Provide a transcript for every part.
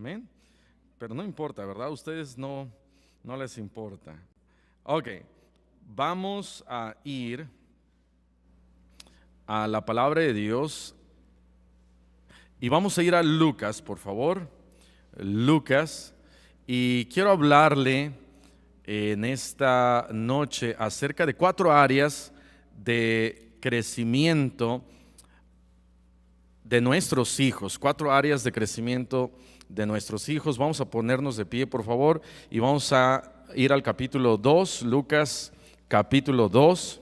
Amén. Pero no importa, ¿verdad? A ustedes no les importa. Ok, vamos a ir a la palabra de Dios y vamos a ir a Lucas, por favor. Lucas, y quiero hablarle en esta noche acerca de 4 áreas de crecimiento de nuestros hijos, 4 áreas de crecimiento de nuestros hijos. Vamos a ponernos de pie, por favor, y vamos a ir al capítulo 2, Lucas capítulo 2,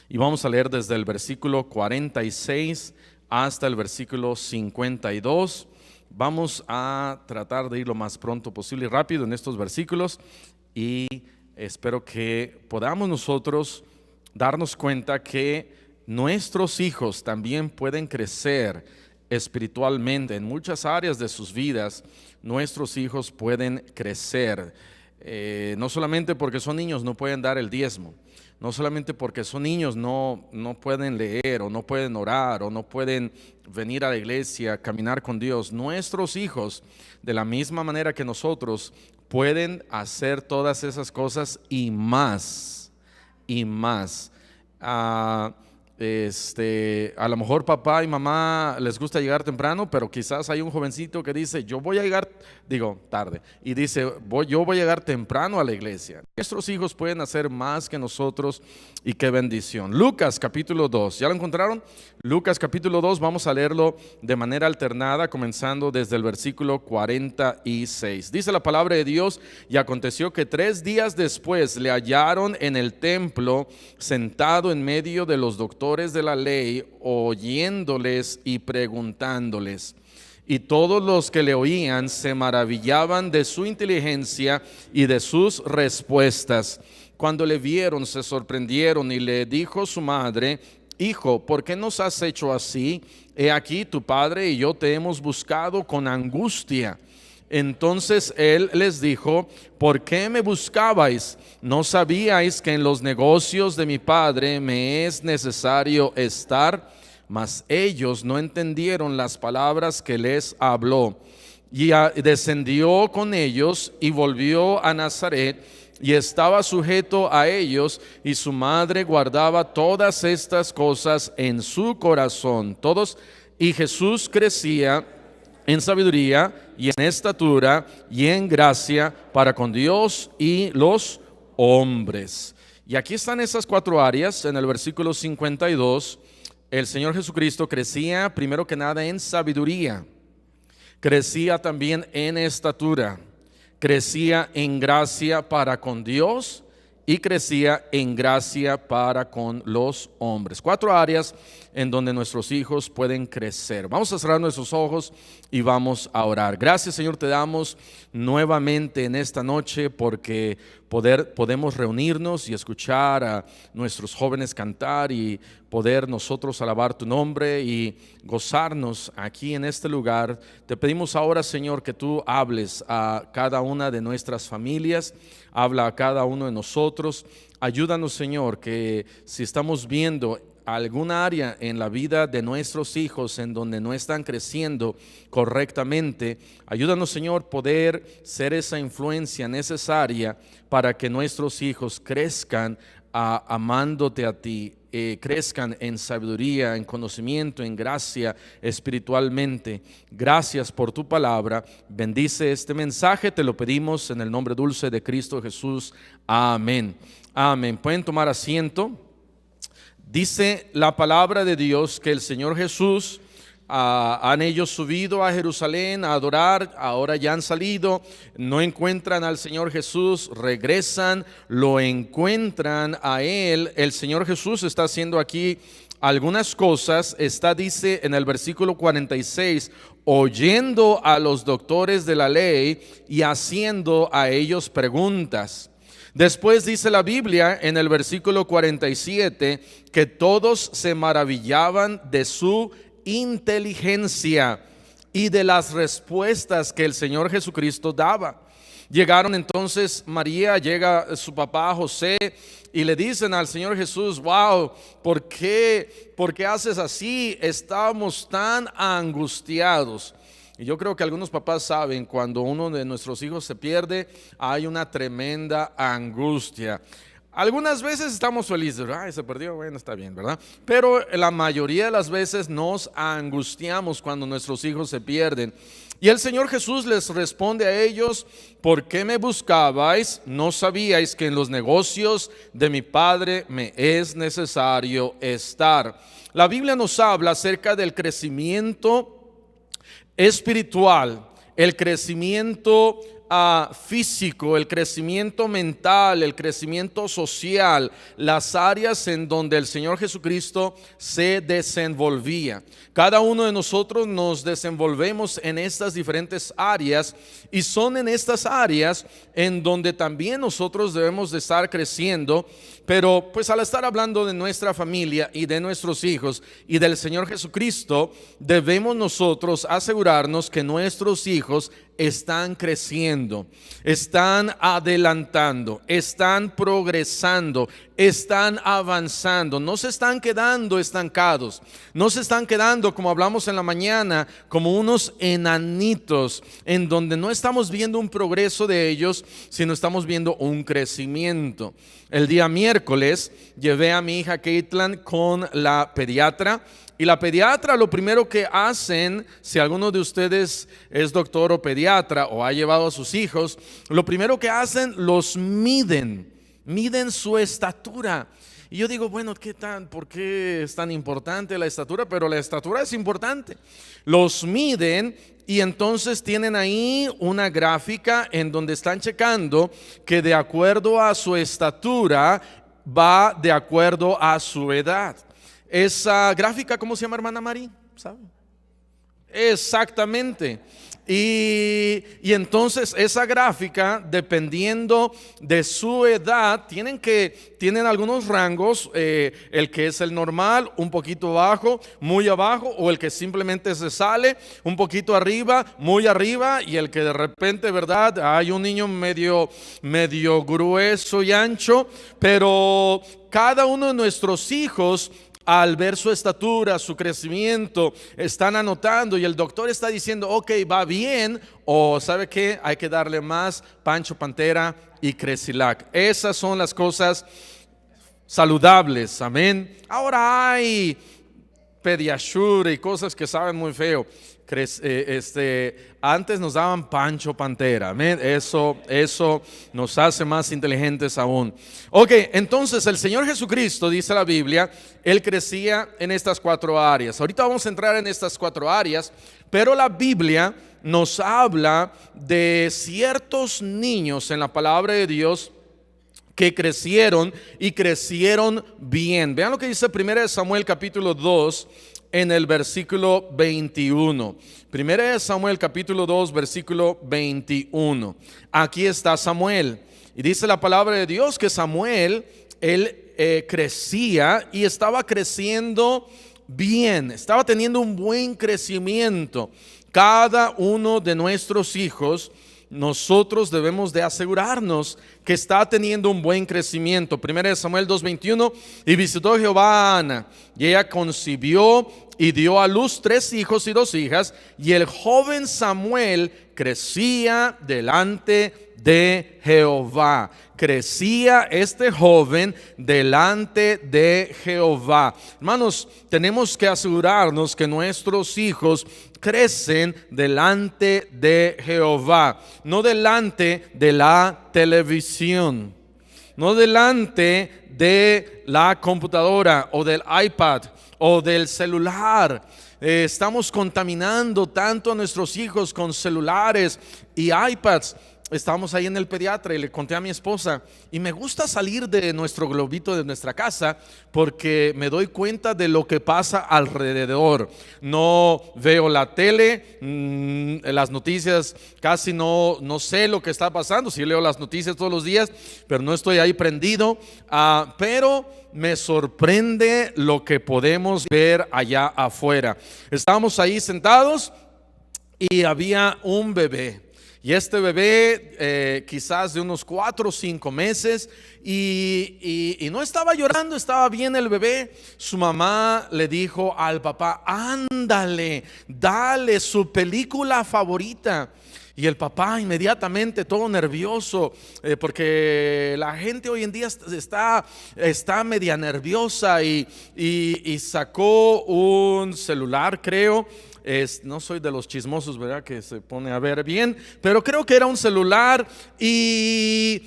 y vamos a leer desde el versículo 46 hasta el versículo 52. Vamos a tratar de ir lo más pronto posible y rápido en estos versículos, y espero que podamos nosotros darnos cuenta que nuestros hijos también pueden crecer espiritualmente en muchas áreas de sus vidas. Nuestros hijos pueden crecer, no solamente porque son niños no pueden dar el diezmo, no solamente porque son niños no pueden leer o no pueden orar o no pueden venir a la iglesia, caminar con Dios. Nuestros hijos, de la misma manera que nosotros, pueden hacer todas esas cosas y más, y más. A lo mejor papá y mamá les gusta llegar temprano, pero quizás hay un jovencito que dice: yo voy a llegar, tarde, y dice: yo voy a llegar temprano a la iglesia. Nuestros hijos pueden hacer más que nosotros, y qué bendición. Lucas capítulo 2, ¿ya lo encontraron? Lucas capítulo 2, vamos a leerlo de manera alternada, comenzando desde el versículo 46. Dice la palabra de Dios: y aconteció que 3 días después le hallaron en el templo, sentado en medio de los doctores de la ley, oyéndoles y preguntándoles. Y todos los que le oían se maravillaban de su inteligencia y de sus respuestas. Cuando le vieron, se sorprendieron, y le dijo su madre: Hijo, ¿por qué nos has hecho así? He aquí, tu padre y yo te hemos buscado con angustia. Entonces él les dijo: ¿por qué me buscabais? ¿No sabíais que en los negocios de mi padre me es necesario estar? Mas ellos no entendieron las palabras que les habló. Y descendió con ellos y volvió a Nazaret, y estaba sujeto a ellos, y su madre guardaba todas estas cosas en su corazón. Y Jesús crecía en sabiduría y en estatura y en gracia para con Dios y los hombres. Y aquí están esas 4 áreas. En el versículo 52, el Señor Jesucristo crecía primero que nada en sabiduría, crecía también en estatura, crecía en gracia para con Dios y crecía en gracia para con los hombres. 4 áreas en donde nuestros hijos pueden crecer. Vamos a cerrar nuestros ojos y vamos a orar. Gracias, Señor, te damos nuevamente en esta noche porque podemos reunirnos y escuchar a nuestros jóvenes cantar, y poder nosotros alabar tu nombre y gozarnos aquí en este lugar. Te pedimos ahora, Señor, que tú hables a cada una de nuestras familias, habla a cada uno de nosotros. Ayúdanos, Señor, que si estamos viendo alguna área en la vida de nuestros hijos en donde no están creciendo correctamente, ayúdanos, Señor, poder ser esa influencia necesaria para que nuestros hijos crezcan amándote a ti, crezcan en sabiduría, en conocimiento, en gracia espiritualmente. Gracias por tu palabra. Bendice este mensaje, te lo pedimos en el nombre dulce de Cristo Jesús. Amén. Amén. Pueden tomar asiento. Dice la palabra de Dios que el Señor Jesús han ellos subido a Jerusalén a adorar. Ahora ya han salido, no encuentran al Señor Jesús, regresan, lo encuentran a Él. El Señor Jesús está haciendo aquí algunas cosas. Dice en el versículo 46, oyendo a los doctores de la ley y haciendo a ellos preguntas. Después dice la Biblia en el versículo 47 que todos se maravillaban de su inteligencia y de las respuestas que el Señor Jesucristo daba. Llegaron entonces, llega su papá José, y le dicen al Señor Jesús: wow, ¿por qué haces así? Estábamos tan angustiados. Y yo creo que algunos papás saben, cuando uno de nuestros hijos se pierde, hay una tremenda angustia. Algunas veces estamos felices, ay, se perdió, bueno, está bien, ¿verdad? Pero la mayoría de las veces nos angustiamos cuando nuestros hijos se pierden. Y el Señor Jesús les responde a ellos: ¿por qué me buscabais? ¿No sabíais que en los negocios de mi Padre me es necesario estar? La Biblia nos habla acerca del crecimiento espiritual, el crecimiento físico, el crecimiento mental, el crecimiento social, las áreas en donde el Señor Jesucristo se desenvolvía. Cada uno de nosotros nos desenvolvemos en estas diferentes áreas, y son en estas áreas en donde también nosotros debemos de estar creciendo. Pero pues al estar hablando de nuestra familia y de nuestros hijos y del Señor Jesucristo, debemos nosotros asegurarnos que nuestros hijos están creciendo, están adelantando, están progresando, están avanzando, no se están quedando estancados, no se están quedando, como hablamos en la mañana, como unos enanitos, en donde no estamos viendo un progreso de ellos, sino estamos viendo un crecimiento. El día miércoles llevé a mi hija Caitlin con la pediatra. Y la pediatra, lo primero que hacen, si alguno de ustedes es doctor o pediatra o ha llevado a sus hijos, lo primero que hacen, los miden su estatura. Y yo digo, bueno, ¿por qué es tan importante la estatura? Pero la estatura es importante. Los miden y entonces tienen ahí una gráfica en donde están checando que de acuerdo a su estatura va de acuerdo a su edad. Esa gráfica, ¿cómo se llama, hermana Mari? ¿Sabe? Exactamente. Y entonces esa gráfica, dependiendo de su edad, tienen algunos rangos, el que es el normal, un poquito bajo, muy abajo, o el que simplemente se sale, un poquito arriba, muy arriba, y el que de repente, ¿verdad? Hay un niño medio grueso y ancho, pero cada uno de nuestros hijos, al ver su estatura, su crecimiento, están anotando, y el doctor está diciendo, ok, va bien, o ¿sabe qué? Hay que darle más Pancho Pantera y Cresilac. Esas son las cosas saludables, amén. Ahora hay Pediasure y cosas que saben muy feo. Antes nos daban Pancho Pantera, amén. Eso nos hace más inteligentes aún. Ok, entonces el Señor Jesucristo, dice la Biblia, Él crecía en estas 4 áreas. Ahorita vamos a entrar en estas 4 áreas, pero la Biblia nos habla de ciertos niños en la palabra de Dios que crecieron y crecieron bien. Vean lo que dice 1 Samuel capítulo 2 en el versículo 21. 1 Samuel capítulo 2 versículo 21. Aquí está Samuel, y dice la palabra de Dios que Samuel, él crecía y estaba creciendo bien, estaba teniendo un buen crecimiento. Cada uno de nuestros hijos, nosotros debemos de asegurarnos que está teniendo un buen crecimiento. 1 Samuel 2:21. Y visitó Jehová a Ana, y ella concibió y dio a luz 3 hijos y 2 hijas, y el joven Samuel crecía delante de Jehová. Crecía este joven delante de Jehová. Hermanos, tenemos que asegurarnos que nuestros hijos crecen delante de Jehová, no delante de la televisión, no delante de la computadora o del iPad o del celular. Estamos contaminando tanto a nuestros hijos con celulares y iPads. Estábamos ahí en el pediatra y le conté a mi esposa, y me gusta salir de nuestro globito de nuestra casa porque me doy cuenta de lo que pasa alrededor. No veo la tele, las noticias casi no sé lo que está pasando. Sí leo las noticias todos los días, pero no estoy ahí prendido. Pero me sorprende lo que podemos ver allá afuera. Estábamos ahí sentados y había un bebé. Y este bebé quizás de unos 4 o 5 meses y no estaba llorando, estaba bien el bebé. Su mamá le dijo al papá: ándale, dale su película favorita. Y el papá inmediatamente todo nervioso, porque la gente hoy en día está media nerviosa y sacó un celular, creo. No soy de los chismosos, ¿verdad? Que se pone a ver bien, pero creo que era un celular y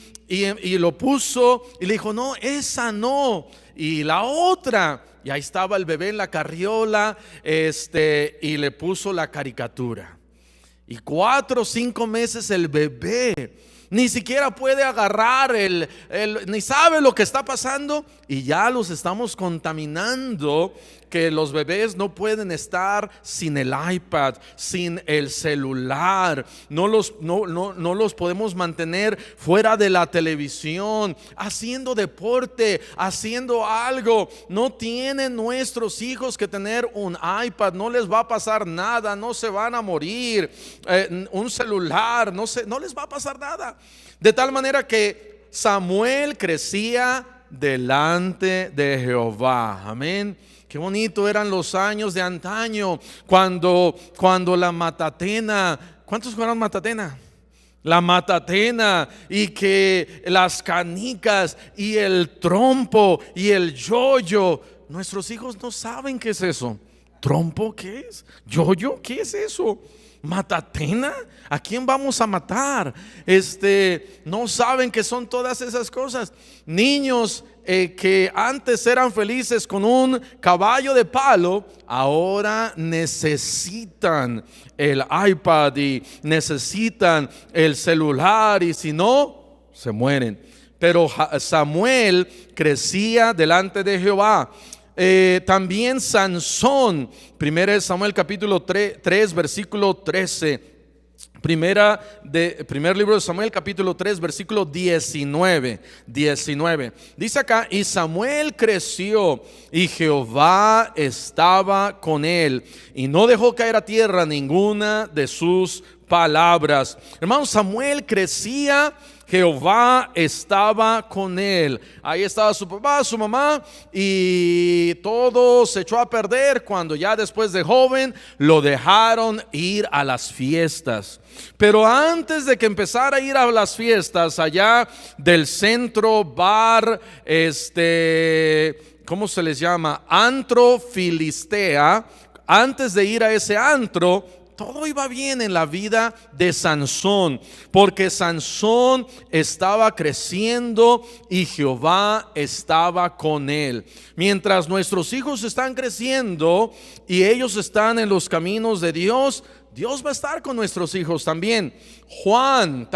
lo puso y le dijo: no, esa no, y la otra. Y ahí estaba el bebé en la carriola, y le puso la caricatura. Y 4 o 5 meses el bebé ni siquiera puede agarrar ni sabe lo que está pasando, y ya los estamos contaminando, que los bebés no pueden estar sin el iPad, sin el celular. No los podemos mantener fuera de la televisión, haciendo deporte, haciendo algo. No tienen nuestros hijos que tener un iPad, no les va a pasar nada, no se van a morir. Un celular, no les va a pasar nada. De tal manera que Samuel crecía delante de Jehová. Amén. Qué bonito eran los años de antaño, cuando la matatena. ¿Cuántos jugaron matatena? La matatena, y que las canicas y el trompo y el yoyo. Nuestros hijos no saben qué es eso. ¿Trompo qué es? ¿Yoyo qué es eso? ¿Matatena? ¿A quién vamos a matar? No saben que son todas esas cosas. Niños que antes eran felices con un caballo de palo, ahora necesitan el iPad y necesitan el celular, y si no, se mueren. Pero Samuel crecía delante de Jehová. También Sansón, 1 Samuel capítulo 3 versículo 13. Primer libro de Samuel capítulo 3 versículo 19. Dice acá: y Samuel creció y Jehová estaba con él, y no dejó caer a tierra ninguna de sus palabras. Hermanos, Samuel crecía, Jehová estaba con él. Ahí estaba su papá, su mamá, y todo se echó a perder cuando ya después de joven lo dejaron ir a las fiestas. Pero antes de que empezara a ir a las fiestas allá del centro bar, ¿cómo se les llama? Antro Filistea. Antes de ir a ese antro, todo iba bien en la vida de Sansón, porque Sansón estaba creciendo y Jehová estaba con él. Mientras nuestros hijos están creciendo y ellos están en los caminos de Dios, Dios va a estar con nuestros hijos también. Juan,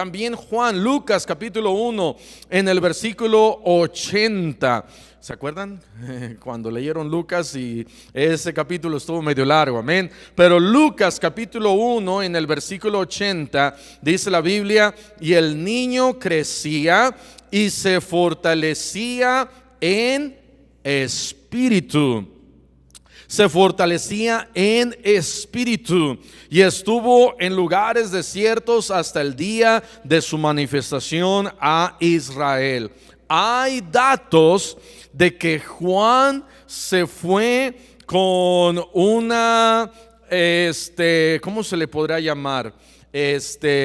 Lucas capítulo 1 en el versículo 80. ¿Se acuerdan? Cuando leyeron Lucas, y ese capítulo estuvo medio largo, amén. Pero Lucas capítulo 1 en el versículo 80 dice la Biblia: y el niño crecía y se fortalecía en espíritu. Se fortalecía en espíritu y estuvo en lugares desiertos hasta el día de su manifestación a Israel. Hay datos de que Juan se fue con una, ¿cómo se le podrá llamar?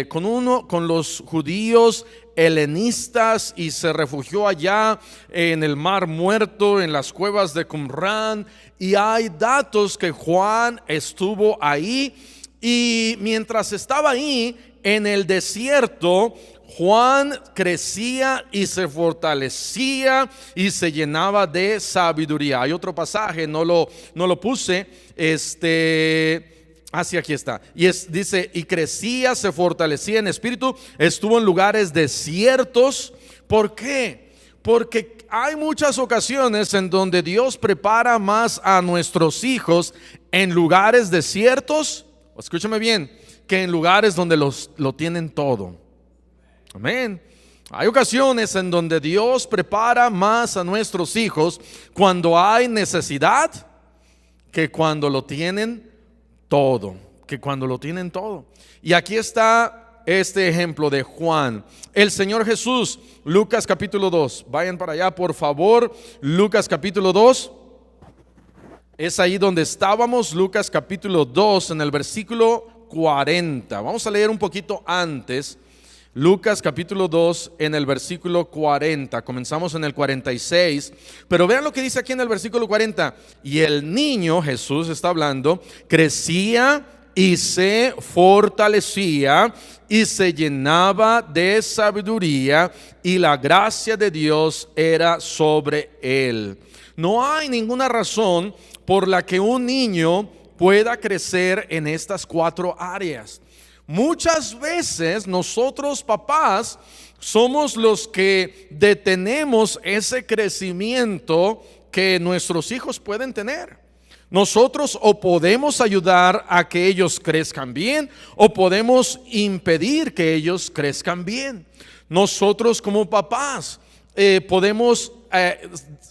Con los judíos helenistas, y se refugió allá en el Mar Muerto, en las cuevas de Qumran. Y hay datos que Juan estuvo ahí, y mientras estaba ahí en el desierto, Juan crecía y se fortalecía y se llenaba de sabiduría. Hay otro pasaje, no lo puse, así aquí está. Y dice: y crecía, se fortalecía en espíritu, estuvo en lugares desiertos. ¿Por qué? Porque hay muchas ocasiones en donde Dios prepara más a nuestros hijos en lugares desiertos, escúchame bien, que en lugares donde lo tienen todo. Amén. Hay ocasiones en donde Dios prepara más a nuestros hijos cuando hay necesidad que cuando lo tienen todo. Y aquí está este ejemplo de Juan. El Señor Jesús, Lucas capítulo 2. Vayan para allá, por favor. Lucas capítulo 2. Es ahí donde estábamos, Lucas capítulo 2, en el versículo 40. Vamos a leer un poquito antes. Lucas capítulo 2 en el versículo 40. Comenzamos en el 46. Pero vean lo que dice aquí en el versículo 40. Y el niño, Jesús está hablando, crecía y se fortalecía y se llenaba de sabiduría, y la gracia de Dios era sobre él. No hay ninguna razón por la que un niño pueda crecer en estas 4 áreas. Muchas veces nosotros papás somos los que detenemos ese crecimiento que nuestros hijos pueden tener. Nosotros o podemos ayudar a que ellos crezcan bien, o podemos impedir que ellos crezcan bien. Nosotros como papás podemos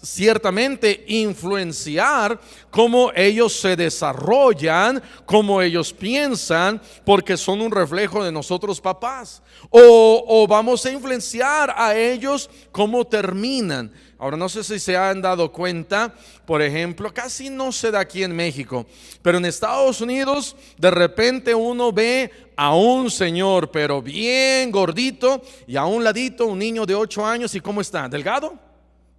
ciertamente influenciar cómo ellos se desarrollan, cómo ellos piensan, porque son un reflejo de nosotros papás. O vamos a influenciar a ellos cómo terminan. Ahora, no sé si se han dado cuenta, por ejemplo, casi no se da aquí en México, pero en Estados Unidos de repente uno ve a un señor, pero bien gordito, y a un ladito un niño de 8 años. ¿Y cómo está? ¿Delgado?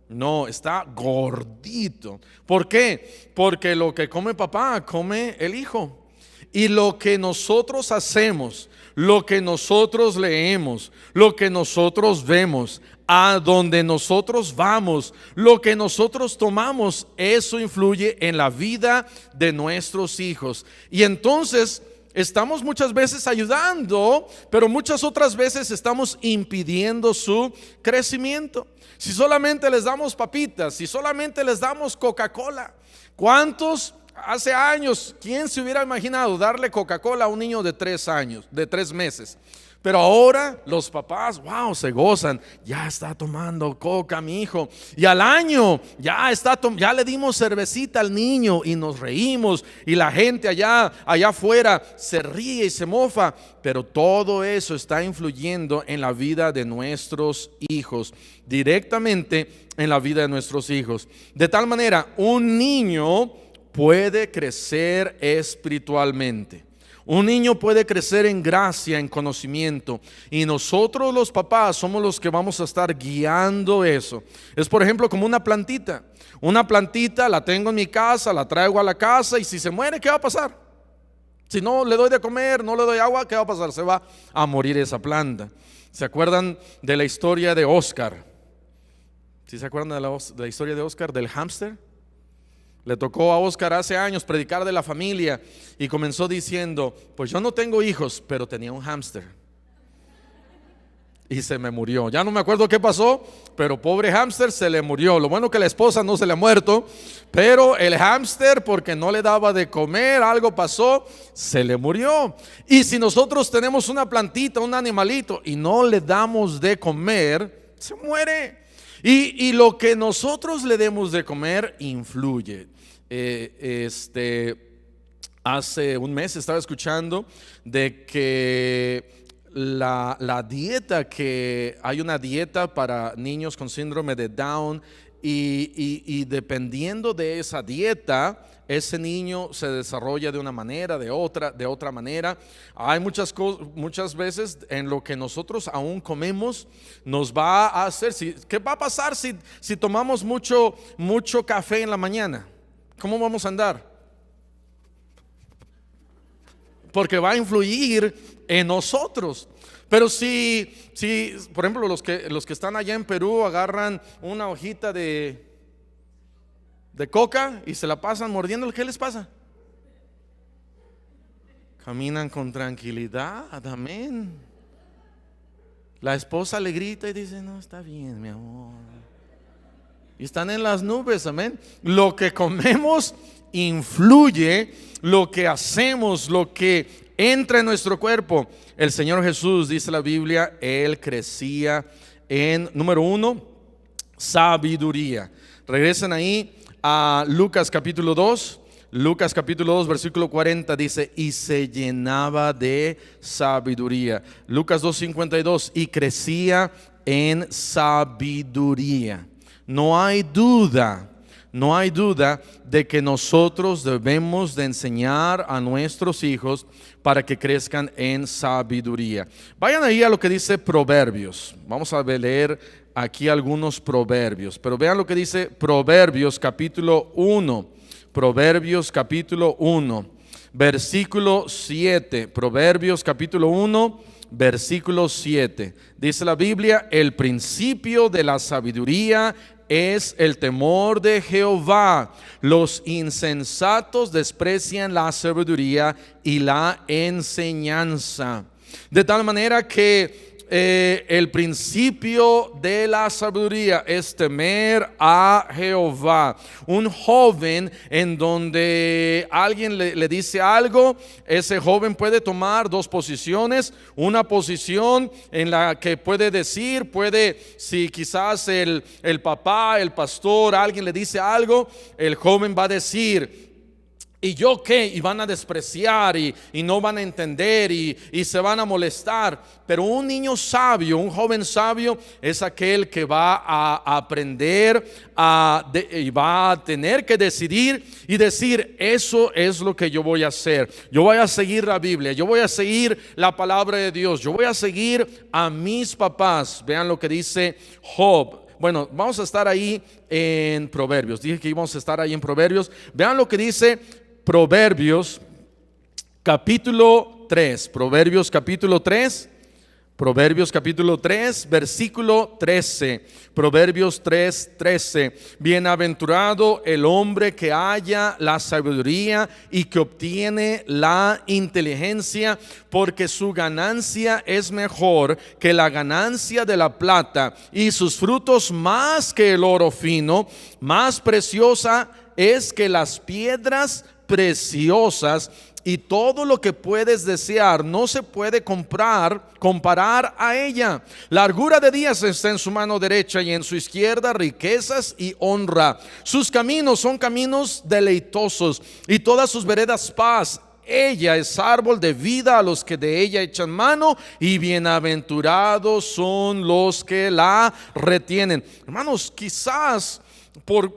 No, está gordito. ¿Por qué? Porque lo que come papá, come el hijo. Y lo que nosotros hacemos, lo que nosotros leemos, lo que nosotros vemos, a donde nosotros vamos, lo que nosotros tomamos, eso influye en la vida de nuestros hijos. Y entonces estamos muchas veces ayudando, pero muchas otras veces estamos impidiendo su crecimiento. Si solamente les damos papitas, si solamente les damos Coca-Cola, ¿cuántos hace años, quién se hubiera imaginado darle Coca-Cola a un niño de 3 años, de 3 meses? Pero ahora los papás, wow, se gozan. Ya está tomando coca mi hijo. Y al año ya le dimos cervecita al niño y nos reímos. Y la gente allá afuera se ríe y se mofa. Pero todo eso está influyendo en la vida de nuestros hijos, directamente en la vida de nuestros hijos. De tal manera, un niño puede crecer espiritualmente. Un niño puede crecer en gracia, en conocimiento, y nosotros los papás somos los que vamos a estar guiando eso. Es, por ejemplo, como una plantita. Una plantita la tengo en mi casa, la traigo a la casa, y si se muere, ¿qué va a pasar? Si no le doy de comer, no le doy agua, ¿qué va a pasar? Se va a morir esa planta. ¿Se acuerdan de la historia de Oscar? ¿Sí se acuerdan de la historia de Oscar, del hámster? Le tocó a Oscar hace años predicar de la familia y comenzó diciendo: pues yo no tengo hijos, pero tenía un hámster y se me murió. Ya no me acuerdo qué pasó, pero pobre hámster se le murió. Lo bueno que la esposa no se le ha muerto, pero el hámster, porque no le daba de comer, algo pasó, se le murió. Y si nosotros tenemos una plantita, un animalito, y no le damos de comer, se muere. Y lo que nosotros le demos de comer influye. Hace un mes estaba escuchando de que la dieta, que hay una dieta para niños con síndrome de Down, y dependiendo de esa dieta, ese niño se desarrolla de una manera, de otra manera. Hay muchas veces en lo que nosotros aún comemos nos va a hacer. ¿Qué va a pasar si tomamos mucho café en la mañana? ¿Cómo vamos a andar? Porque va a influir en nosotros. Pero si por ejemplo, los que están allá en Perú agarran una hojita de coca y se la pasan mordiendo, ¿qué les pasa? Caminan con tranquilidad, amén. La esposa le grita y dice: no, está bien, mi amor. Y están en las nubes, amén. Lo que comemos influye, lo que hacemos, lo que entra en nuestro cuerpo. El Señor Jesús, dice la Biblia, Él crecía en, número 1, sabiduría. Regresen ahí a Lucas capítulo 2. Lucas capítulo 2 versículo 40 dice, y se llenaba de sabiduría. Lucas 2:52, y crecía en sabiduría. No hay duda de que nosotros debemos de enseñar a nuestros hijos para que crezcan en sabiduría. Vayan ahí a lo que dice Proverbios. Vamos a leer aquí algunos proverbios, pero vean lo que dice Proverbios capítulo 1. Proverbios capítulo 1, versículo 7. Proverbios capítulo 1, versículo 7. Dice la Biblia, el principio de la sabiduría es el temor de Jehová. Los insensatos desprecian la sabiduría y la enseñanza. De tal manera que el principio de la sabiduría es temer a Jehová. Un joven en donde alguien le dice algo, ese joven puede tomar dos posiciones. Una posición en la que puede decir, si quizás el papá, el pastor, alguien le dice algo, el joven va a decir, ¿y yo qué? Y van a despreciar y no van a entender y se van a molestar. Pero un niño sabio, un joven sabio, es aquel que va a aprender y va a tener que decidir y decir, eso es lo que yo voy a hacer. Yo voy a seguir la Biblia, yo voy a seguir la palabra de Dios, yo voy a seguir a mis papás. Vean lo que dice Job. Bueno, vamos a estar ahí en Proverbios. Dije que íbamos a estar ahí en Proverbios. Vean lo que dice Proverbios capítulo 3. Proverbios capítulo 3. Proverbios capítulo 3, versículo 13. Proverbios 3, 13. Bienaventurado el hombre que halla la sabiduría y que obtiene la inteligencia, porque su ganancia es mejor que la ganancia de la plata, y sus frutos más que el oro fino. Más preciosa es que las piedras preciosas, y todo lo que puedes desear no se puede comparar a ella. Largura de días está en su mano derecha, y en su izquierda riquezas y honra. Sus caminos son caminos deleitosos, y todas sus veredas paz. Ella es árbol de vida a los que de ella echan mano, y bienaventurados son los que la retienen. Hermanos, quizás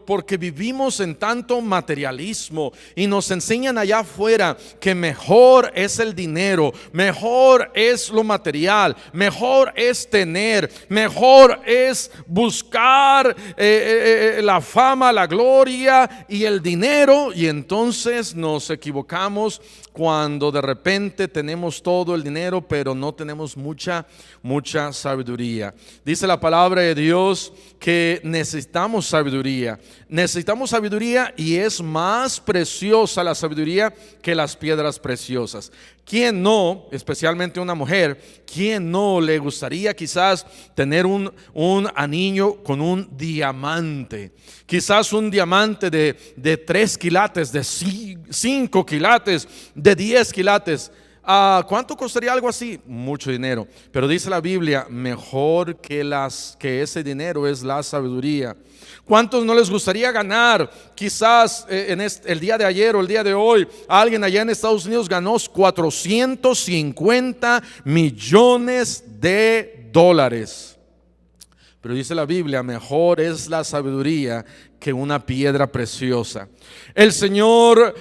porque vivimos en tanto materialismo y nos enseñan allá afuera que mejor es el dinero, mejor es lo material, mejor es tener, mejor es buscar la fama, la gloria y el dinero, y entonces nos equivocamos cuando de repente tenemos todo el dinero pero no tenemos mucha sabiduría. Dice la palabra de Dios que necesitamos sabiduría, y es más preciosa la sabiduría que las piedras preciosas. ¿Quién no, especialmente una mujer, quién no le gustaría quizás tener un anillo con un diamante? Quizás un diamante de 3 quilates, de 5 quilates, de 10 quilates. ¿Cuánto costaría algo así? Mucho dinero. Pero dice la Biblia, mejor que ese dinero es la sabiduría. ¿Cuántos no les gustaría ganar? Quizás el día de ayer o el día de hoy, alguien allá en Estados Unidos ganó $450 millones. Pero dice la Biblia, mejor es la sabiduría que una piedra preciosa. El Señor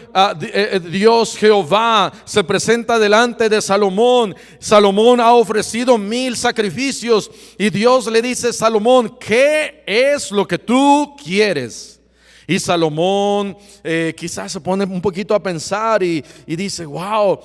Dios Jehová se presenta delante de Salomón. Salomón ha ofrecido 1000 sacrificios, y Dios le dice: Salomón, ¿qué es lo que tú quieres? Y Salomón quizás se pone un poquito a pensar y dice: wow,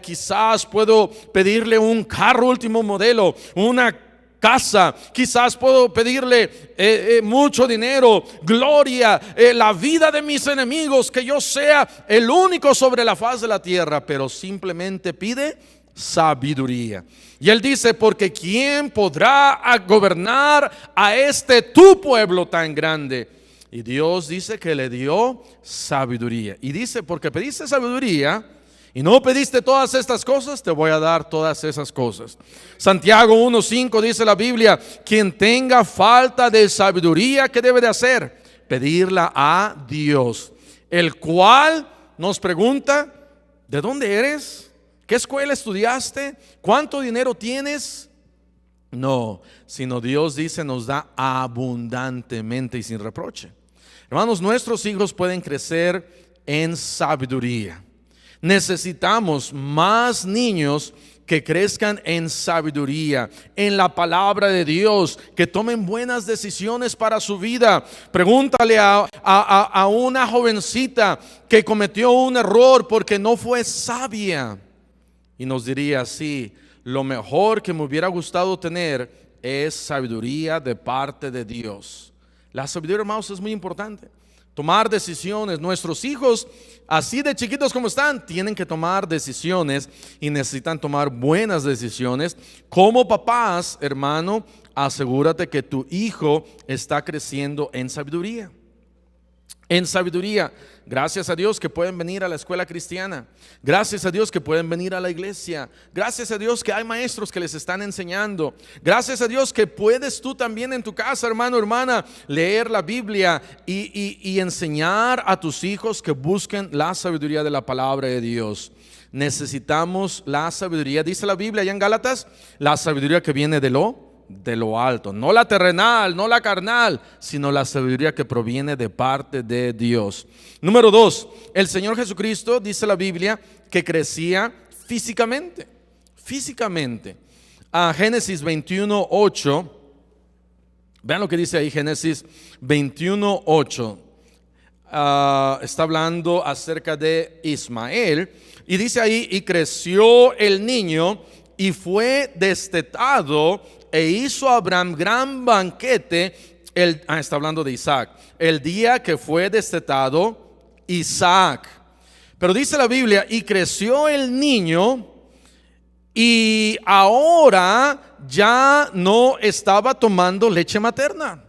quizás puedo pedirle un carro último modelo, una casa, quizás puedo pedirle mucho dinero, gloria, la vida de mis enemigos, que yo sea el único sobre la faz de la tierra. Pero simplemente pide sabiduría. Y él dice: porque ¿quién podrá gobernar a tu pueblo tan grande? Y Dios dice que le dio sabiduría. Y dice: porque pediste sabiduría y no pediste todas estas cosas, te voy a dar todas esas cosas. Santiago 1:5 dice la Biblia: quien tenga falta de sabiduría, ¿qué debe de hacer? Pedirla a Dios, el cual nos pregunta: ¿de dónde eres? ¿Qué escuela estudiaste? ¿Cuánto dinero tienes? No, sino Dios dice, nos da abundantemente y sin reproche. Hermanos, nuestros hijos pueden crecer en sabiduría. Necesitamos más niños que crezcan en sabiduría, en la palabra de Dios, que tomen buenas decisiones para su vida. Pregúntale a una jovencita que cometió un error porque no fue sabia, y nos diría: sí, lo mejor que me hubiera gustado tener es sabiduría de parte de Dios. La sabiduría, hermanos, es muy importante. Tomar decisiones. Nuestros hijos, así de chiquitos como están, tienen que tomar decisiones y necesitan tomar buenas decisiones. Como papás, hermano, asegúrate que tu hijo está creciendo en sabiduría. En sabiduría. Gracias a Dios que pueden venir a la escuela cristiana. Gracias a Dios que pueden venir a la iglesia. Gracias a Dios que hay maestros que les están enseñando. Gracias a Dios que puedes tú también en tu casa, hermano, hermana, leer la Biblia y enseñar a tus hijos que busquen la sabiduría de la palabra de Dios. Necesitamos la sabiduría, dice la Biblia allá en Gálatas, la sabiduría que viene de lo alto, no la terrenal, no la carnal, sino la sabiduría que proviene de parte de Dios. Número 2, el Señor Jesucristo, dice la Biblia, que crecía físicamente. A Génesis 21:8, vean lo que dice ahí, Génesis 21:8. Está hablando acerca de Ismael y dice ahí: y creció el niño y fue destetado, e hizo Abraham gran banquete. Está hablando de Isaac, el día que fue destetado Isaac. Pero dice la Biblia: y creció el niño, y ahora ya no estaba tomando leche materna.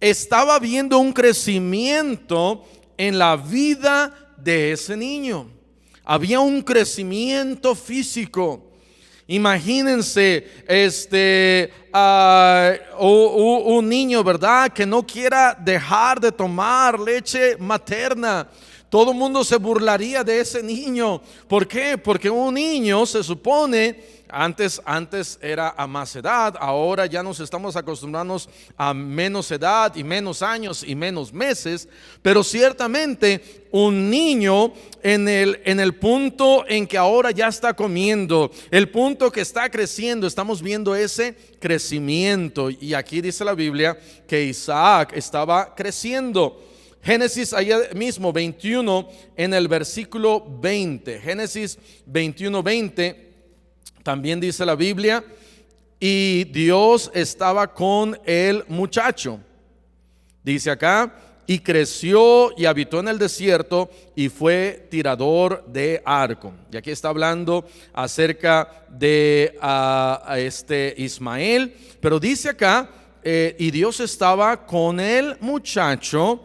Estaba viendo un crecimiento en la vida de ese niño. Había un crecimiento físico. Imagínense un niño, ¿verdad?, que no quiera dejar de tomar leche materna. Todo el mundo se burlaría de ese niño. ¿Por qué? Porque un niño se supone, antes era a más edad, ahora ya nos estamos acostumbrando a menos edad y menos años y menos meses. Pero ciertamente un niño en el punto en que ahora ya está comiendo, el punto que está creciendo, estamos viendo ese crecimiento. Y aquí dice la Biblia que Isaac estaba creciendo. Génesis allá mismo 21 en el versículo 20. Génesis 21:20 también dice la Biblia: y Dios estaba con el muchacho. Dice acá: y creció y habitó en el desierto y fue tirador de arco. Y aquí está hablando acerca de este Ismael. Pero dice acá, y Dios estaba con el muchacho.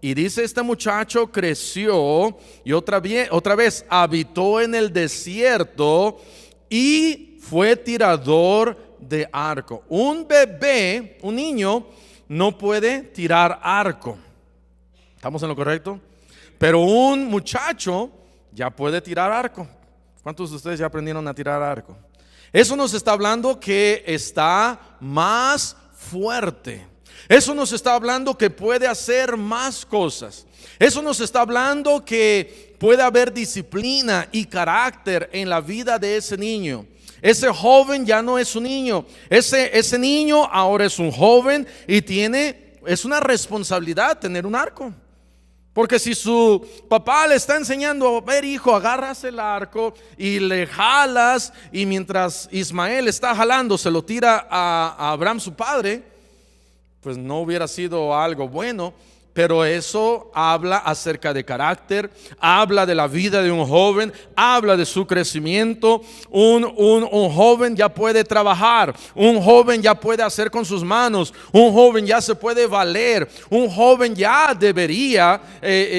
Y dice: este muchacho creció y otra vez habitó en el desierto y fue tirador de arco. Un bebé, un niño, no puede tirar arco. ¿Estamos en lo correcto? Pero un muchacho ya puede tirar arco. ¿Cuántos de ustedes ya aprendieron a tirar arco? Eso nos está hablando que está más fuerte. Eso nos está hablando que puede hacer más cosas. Eso nos está hablando que puede haber disciplina y carácter en la vida de ese niño. Ese joven ya no es un niño. Ese niño ahora es un joven y es una responsabilidad tener un arco. Porque si su papá le está enseñando: a ver, hijo, agarras el arco y le jalas, y mientras Ismael está jalando se lo tira a Abraham, su padre, pues no hubiera sido algo bueno. Pero eso habla acerca de carácter, habla de la vida de un joven, habla de su crecimiento. Un joven ya puede trabajar, un joven ya puede hacer con sus manos, un joven ya se puede valer, un joven ya debería,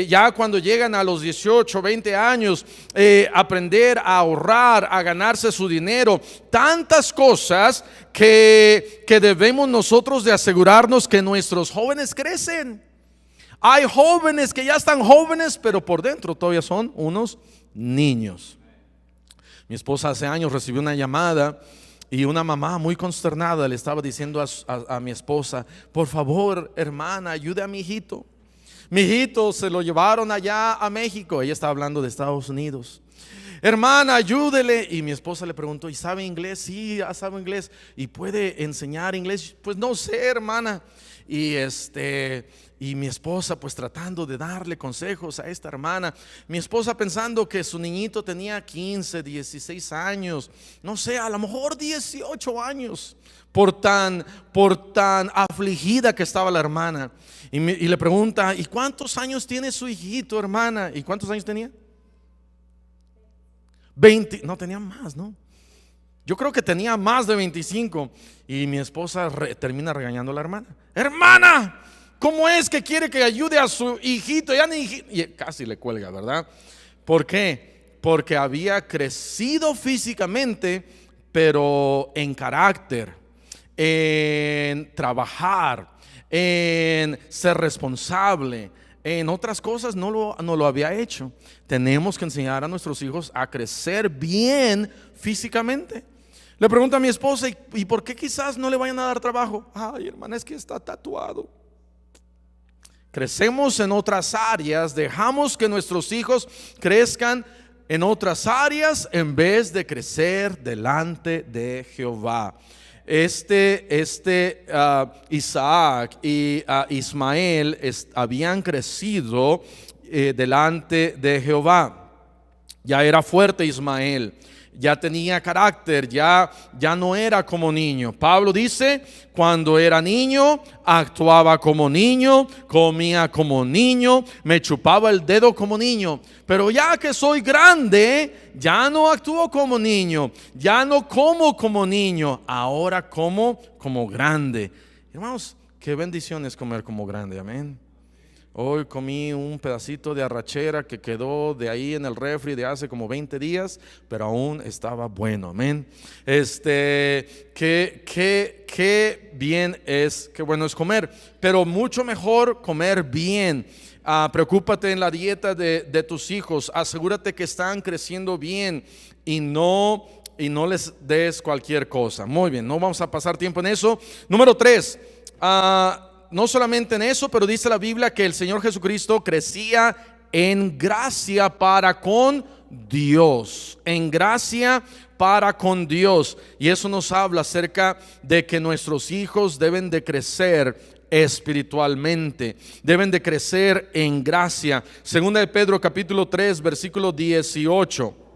ya cuando llegan a los 18, 20 años, aprender a ahorrar, a ganarse su dinero. Tantas cosas que debemos nosotros de asegurarnos que nuestros jóvenes crecen. Hay jóvenes que ya están jóvenes, pero por dentro todavía son unos niños. Mi esposa hace años recibió una llamada y una mamá muy consternada le estaba diciendo a mi esposa: por favor, hermana, ayude a mi hijito. Mi hijito se lo llevaron allá a México. Ella estaba hablando de Estados Unidos. Hermana, ayúdele. Y mi esposa le preguntó: ¿y sabe inglés? Sí, ya sabe inglés. ¿Y puede enseñar inglés? Pues no sé, hermana. Y mi esposa pues tratando de darle consejos a esta hermana. Mi esposa pensando que su niñito tenía 15, 16 años, no sé, a lo mejor 18 años, por tan afligida que estaba la hermana. Y le pregunta: ¿y cuántos años tiene su hijito, hermana? ¿Y cuántos años tenía? 20, no tenía más, ¿no? Yo creo que tenía más de 25. Y mi esposa termina regañando a la hermana: hermana, ¿cómo es que quiere que ayude a su hijito? Ya ni y casi le cuelga, ¿verdad? ¿Por qué? Porque había crecido físicamente, pero en carácter, en trabajar, en ser responsable, en otras cosas no lo había hecho. Tenemos que enseñar a nuestros hijos a crecer bien físicamente. Le pregunto a mi esposa: ¿y por qué quizás no le vayan a dar trabajo? Ay, hermana, es que está tatuado. Crecemos en otras áreas, dejamos que nuestros hijos crezcan en otras áreas en vez de crecer delante de Jehová. Isaac y Ismael habían crecido delante de Jehová. Ya era fuerte Ismael, ya tenía carácter, ya no era como niño. Pablo dice: cuando era niño actuaba como niño, comía como niño, me chupaba el dedo como niño. Pero ya que soy grande, ya no actúo como niño, ya no como niño, ahora como grande. Hermanos, qué bendición es comer como grande, amén. Hoy comí un pedacito de arrachera que quedó de ahí en el refri de hace como 20 días, pero aún estaba bueno, amén. Qué bien es, qué bueno es comer, pero mucho mejor comer bien. Preocúpate en la dieta de tus hijos, asegúrate que están creciendo bien y no les des cualquier cosa. Muy bien, no vamos a pasar tiempo en eso. Número 3, no solamente en eso, pero dice la Biblia que el Señor Jesucristo crecía en gracia para con Dios, en gracia para con Dios. Y eso nos habla acerca de que nuestros hijos deben de crecer espiritualmente, deben de crecer en gracia. Segunda de Pedro capítulo 3 versículo 18.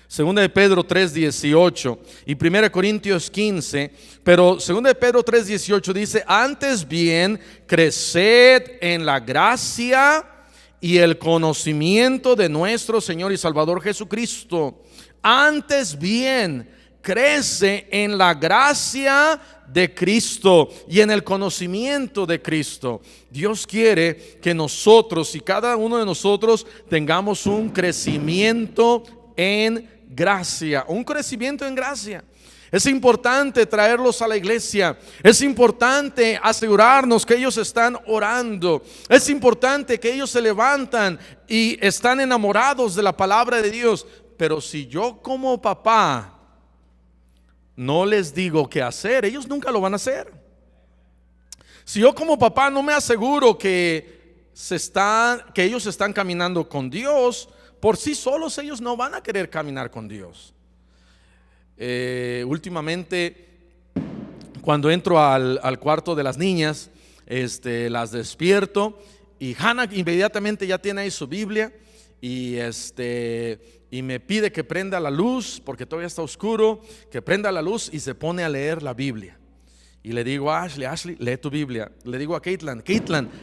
Segunda de Pedro 3:18 y 1 Corintios 15, pero Segunda de Pedro 3:18 dice: antes bien, creced en la gracia y el conocimiento de nuestro Señor y Salvador Jesucristo. Antes bien, crece en la gracia de Cristo y en el conocimiento de Cristo. Dios quiere que nosotros y cada uno de nosotros tengamos un crecimiento en gracia, un crecimiento en gracia. Es importante traerlos a la iglesia, es importante asegurarnos que ellos están orando, es importante que ellos se levantan y están enamorados de la palabra de Dios. Pero si yo como papá no les digo qué hacer, ellos nunca lo van a hacer. Si yo como papá no me aseguro que ellos están caminando con Dios, por sí solos ellos no van a querer caminar con Dios. Últimamente, cuando entro al cuarto de las niñas, las despierto y Hannah inmediatamente ya tiene ahí su Biblia y me pide que prenda la luz porque todavía está oscuro, que prenda la luz y se pone a leer la Biblia. Y le digo a Ashley, lee tu Biblia. Le digo a Caitlin,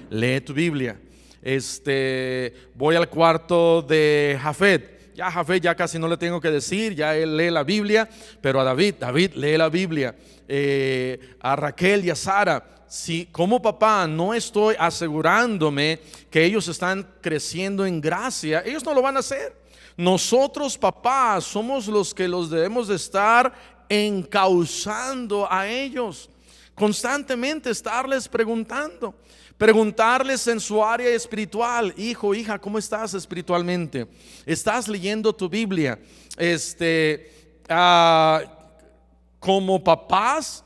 lee tu Biblia. Voy al cuarto de Jafet. Ya Jafet ya casi no le tengo que decir, ya él lee la Biblia. Pero a David lee la Biblia. A Raquel y a Sara, si como papá no estoy asegurándome que ellos están creciendo en gracia, ellos no lo van a hacer. Nosotros papás somos los que los debemos de estar encauzando a ellos. Constantemente estarles preguntando. Preguntarles en su área espiritual: hijo, hija, ¿cómo estás espiritualmente? ¿Estás leyendo tu Biblia? Como papás,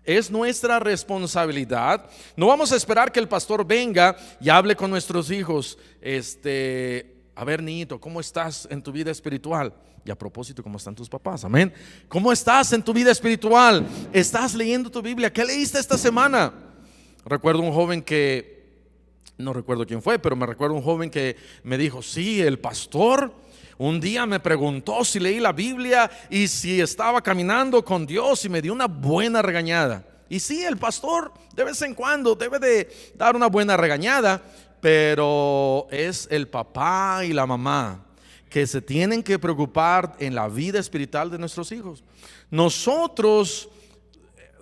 es nuestra responsabilidad. No vamos a esperar que el pastor venga y hable con nuestros hijos. A ver, niñito, ¿cómo estás en tu vida espiritual? Y a propósito, ¿cómo están tus papás? Amén. ¿Cómo estás en tu vida espiritual? ¿Estás leyendo tu Biblia? ¿Qué leíste esta semana? Recuerdo un joven que, no recuerdo quién fue, pero me recuerdo un joven que me dijo: sí, el pastor un día me preguntó si leí la Biblia y si estaba caminando con Dios, y me dio una buena regañada. Y sí, el pastor de vez en cuando debe de dar una buena regañada, pero es el papá y la mamá que se tienen que preocupar en la vida espiritual de nuestros hijos. Nosotros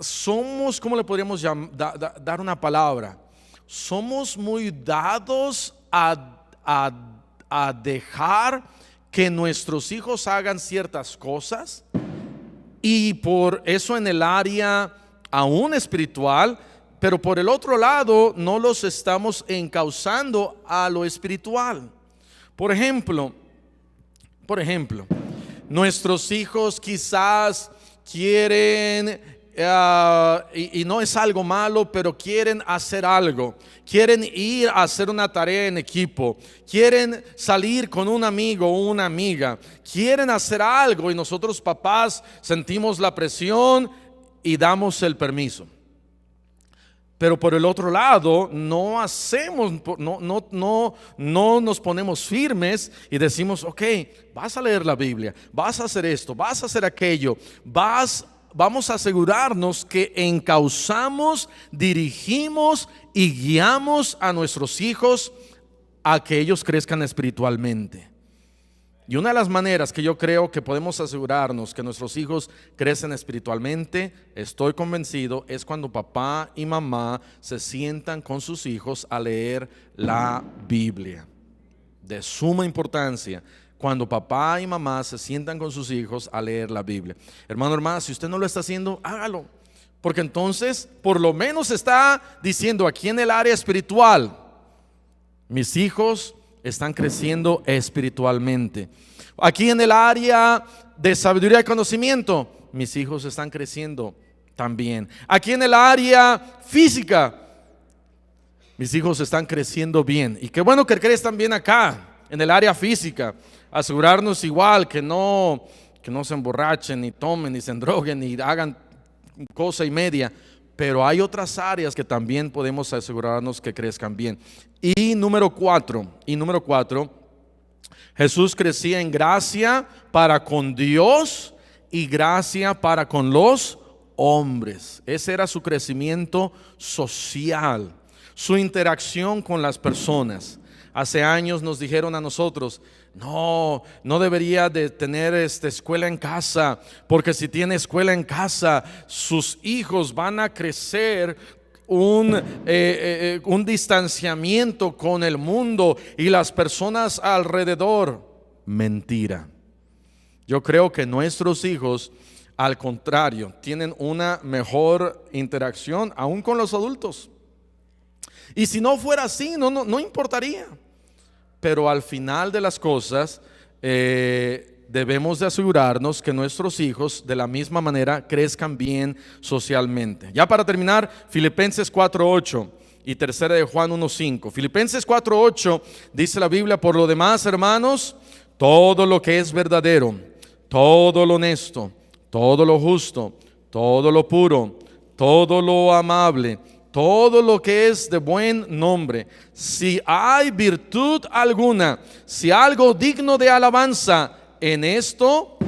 somos, ¿cómo le podríamos dar una palabra? Somos muy dados a dejar que nuestros hijos hagan ciertas cosas, y por eso en el área aún espiritual, pero por el otro lado no los estamos encauzando a lo espiritual. Por ejemplo, nuestros hijos quizás quieren, y no es algo malo, pero quieren hacer algo. Quieren ir a hacer una tarea en equipo. Quieren salir con un amigo o una amiga. Quieren hacer algo, y nosotros papás sentimos la presión y damos el permiso. Pero por el otro lado no hacemos, no nos ponemos firmes y decimos: ok, vas a leer la Biblia, vas a hacer esto, vas a hacer aquello, vamos a asegurarnos que encauzamos, dirigimos y guiamos a nuestros hijos a que ellos crezcan espiritualmente. Y una de las maneras que yo creo que podemos asegurarnos que nuestros hijos crecen espiritualmente, estoy convencido, es cuando papá y mamá se sientan con sus hijos a leer la Biblia. De suma importancia, cuando papá y mamá se sientan con sus hijos a leer la Biblia. Hermano, hermana, si usted no lo está haciendo, hágalo. Porque entonces por lo menos está diciendo: aquí en el área espiritual, mis hijos están creciendo espiritualmente. Aquí en el área de sabiduría y conocimiento, mis hijos están creciendo también. Aquí en el área física, mis hijos están creciendo bien. Y qué bueno que crezcan bien acá, en el área física. Asegurarnos igual que no se emborrachen, ni tomen, ni se endroguen, ni hagan cosa y media. Pero hay otras áreas que también podemos asegurarnos que crezcan bien. Y número cuatro, Jesús crecía en gracia para con Dios y gracia para con los hombres. Ese era su crecimiento social, su interacción con las personas. Hace años nos dijeron a nosotros: no debería de tener escuela en casa, porque si tiene escuela en casa, sus hijos van a crecer un distanciamiento con el mundo y las personas alrededor. Mentira. Yo creo que nuestros hijos, al contrario, tienen una mejor interacción aún con los adultos. Y si no fuera así, no importaría. Pero al final de las cosas, debemos de asegurarnos que nuestros hijos de la misma manera crezcan bien socialmente. Ya para terminar, Filipenses 4:8 y tercera de Juan 1:5. Filipenses 4:8 dice la Biblia: por lo demás, hermanos, todo lo que es verdadero, todo lo honesto, todo lo justo, todo lo puro, todo lo amable, todo lo que es de buen nombre, si hay virtud alguna, si algo digno de alabanza, en esto,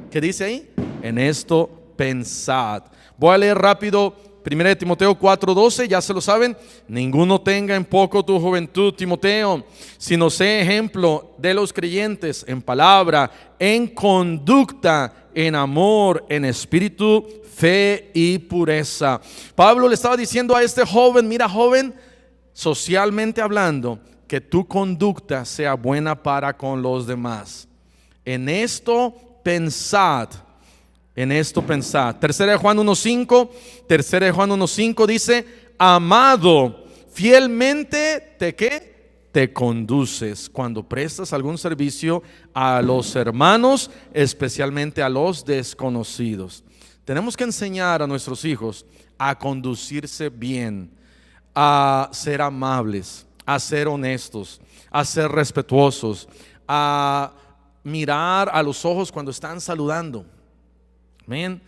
¿qué dice ahí? En esto pensad. Voy a leer rápido 1 Timoteo 4:12, ya se lo saben. Ninguno tenga en poco tu juventud, Timoteo, sino sé ejemplo de los creyentes en palabra, en conducta, en amor, en espíritu, fe y pureza. Pablo le estaba diciendo a este joven: mira, joven, socialmente hablando, que tu conducta sea buena para con los demás. En esto pensad. En esto pensad. Tercera de Juan 1:5. Tercera de Juan 1:5 dice: amado, fielmente te ¿qué? Te conduces cuando prestas algún servicio a los hermanos, especialmente a los desconocidos. Tenemos que enseñar a nuestros hijos a conducirse bien, a ser amables, a ser honestos, a ser respetuosos, a mirar a los ojos cuando están saludando. Amén.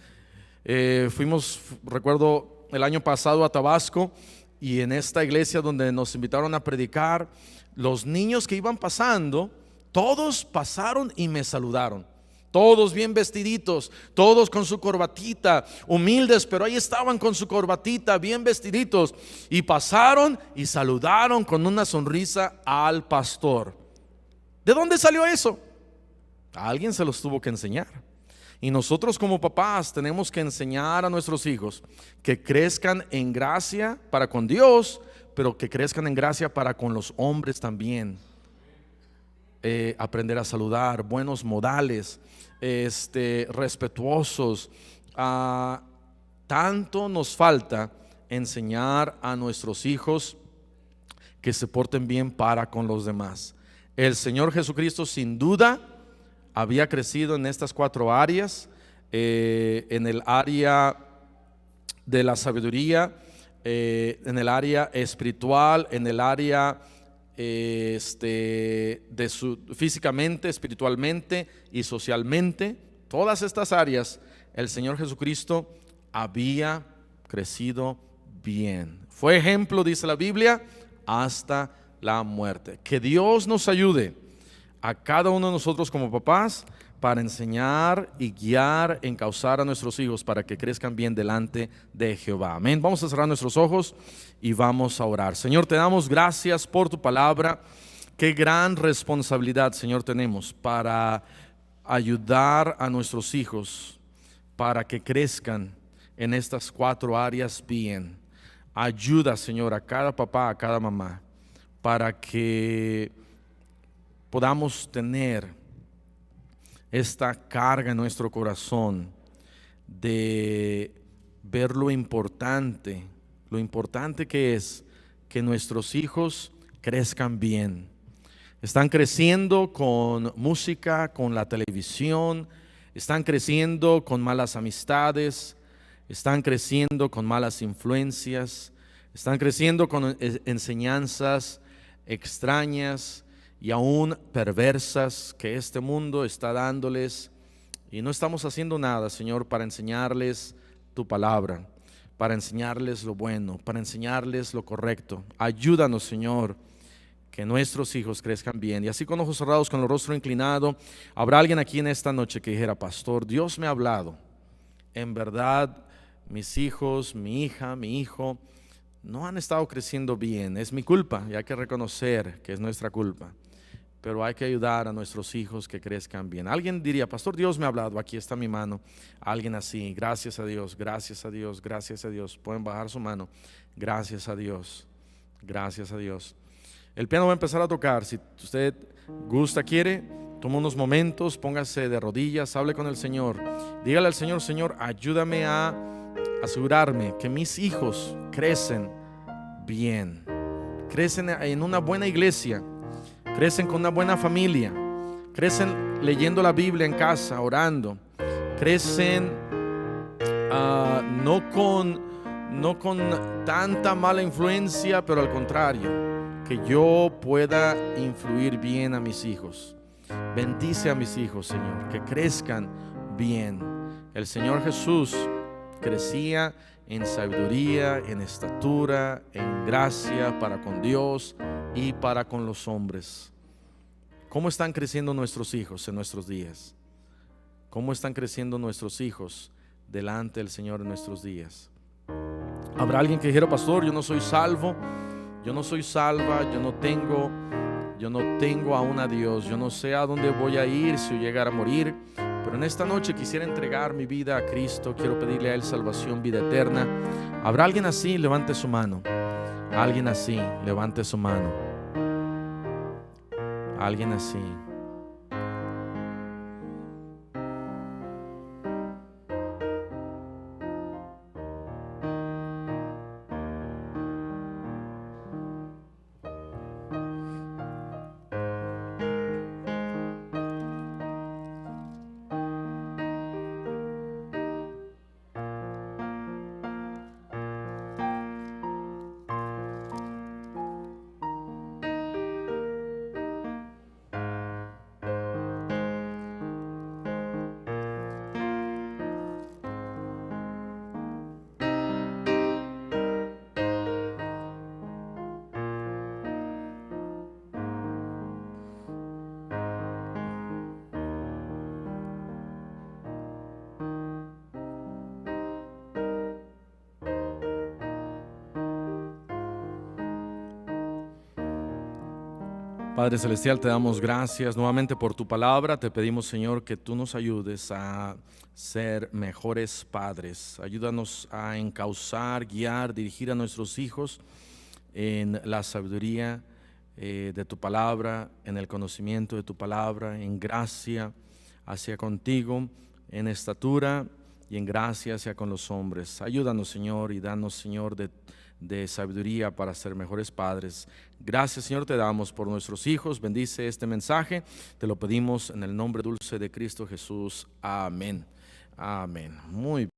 Recuerdo el año pasado a Tabasco, y en esta iglesia donde nos invitaron a predicar, los niños que iban pasando, todos pasaron y me saludaron. Todos bien vestiditos, todos con su corbatita, humildes, pero ahí estaban con su corbatita, bien vestiditos, y pasaron y saludaron con una sonrisa al pastor. ¿De dónde salió eso? Alguien se los tuvo que enseñar. Y nosotros como papás tenemos que enseñar a nuestros hijos que crezcan en gracia para con Dios, pero que crezcan en gracia para con los hombres también. Aprender a saludar, buenos modales, respetuosos. Tanto nos falta enseñar a nuestros hijos que se porten bien para con los demás. El Señor Jesucristo sin duda había crecido en estas 4 áreas, en el área de la sabiduría, en el área espiritual, en el área físicamente, espiritualmente y socialmente. Todas estas áreas el Señor Jesucristo había crecido bien. Fue ejemplo, dice la Biblia, hasta la muerte. Que Dios nos ayude a cada uno de nosotros como papás para enseñar y guiar, encauzar a nuestros hijos para que crezcan bien delante de Jehová. Amén. Vamos a cerrar nuestros ojos y vamos a orar. Señor, te damos gracias por tu palabra. Qué gran responsabilidad, Señor, tenemos para ayudar a nuestros hijos para que crezcan en estas 4 áreas bien. Ayuda, Señor, a cada papá, a cada mamá, para que podamos tener esta carga en nuestro corazón de ver lo importante que es que nuestros hijos crezcan bien. Están creciendo con música, con la televisión, están creciendo con malas amistades, están creciendo con malas influencias, están creciendo con enseñanzas extrañas y aún perversas que este mundo está dándoles, y no estamos haciendo nada, Señor, para enseñarles tu palabra, para enseñarles lo bueno, para enseñarles lo correcto. Ayúdanos, Señor, que nuestros hijos crezcan bien. Y así, con ojos cerrados, con el rostro inclinado, habrá alguien aquí en esta noche que dijera: pastor, Dios me ha hablado. En verdad, mis hijos, mi hija, mi hijo no han estado creciendo bien. Es mi culpa, y hay que reconocer que es nuestra culpa, pero hay que ayudar a nuestros hijos que crezcan bien. Alguien diría: pastor, Dios me ha hablado. Aquí está mi mano. Alguien así: gracias a Dios, gracias a Dios, gracias a Dios. Pueden bajar su mano. Gracias a Dios, gracias a Dios. El piano va a empezar a tocar. Si usted gusta, quiere, toma unos momentos, póngase de rodillas, hable con el Señor. Dígale al Señor: Señor, ayúdame a asegurarme que mis hijos crecen bien, crecen en una buena iglesia, crecen con una buena familia, crecen leyendo la Biblia en casa, orando, crecen no con tanta mala influencia, pero al contrario, que yo pueda influir bien a mis hijos. Bendice a mis hijos, Señor, que crezcan bien. El Señor Jesús crecía en sabiduría, en estatura, en gracia para con Dios y para con los hombres. ¿Cómo están creciendo nuestros hijos en nuestros días? ¿Cómo están creciendo nuestros hijos delante del Señor en nuestros días? Habrá alguien que dijera: pastor, yo no soy salvo, yo no soy salva, yo no tengo aún a Dios, yo no sé a dónde voy a ir si yo llegara a morir, pero en esta noche quisiera entregar mi vida a Cristo, quiero pedirle a Él salvación, vida eterna. ¿Habrá alguien así? Levante su mano. Alguien así, levante su mano. Alguien así. Padre Celestial, te damos gracias nuevamente por tu palabra. Te pedimos, Señor, que tú nos ayudes a ser mejores padres. Ayúdanos a encauzar, guiar, dirigir a nuestros hijos en la sabiduría de tu palabra, en el conocimiento de tu palabra, en gracia hacia contigo, en estatura y en gracia hacia con los hombres. Ayúdanos, Señor, y danos, Señor, de sabiduría para ser mejores padres. Gracias, Señor, te damos por nuestros hijos. Bendice este mensaje. Te lo pedimos en el nombre dulce de Cristo Jesús. Amén. Amén. Muy bien.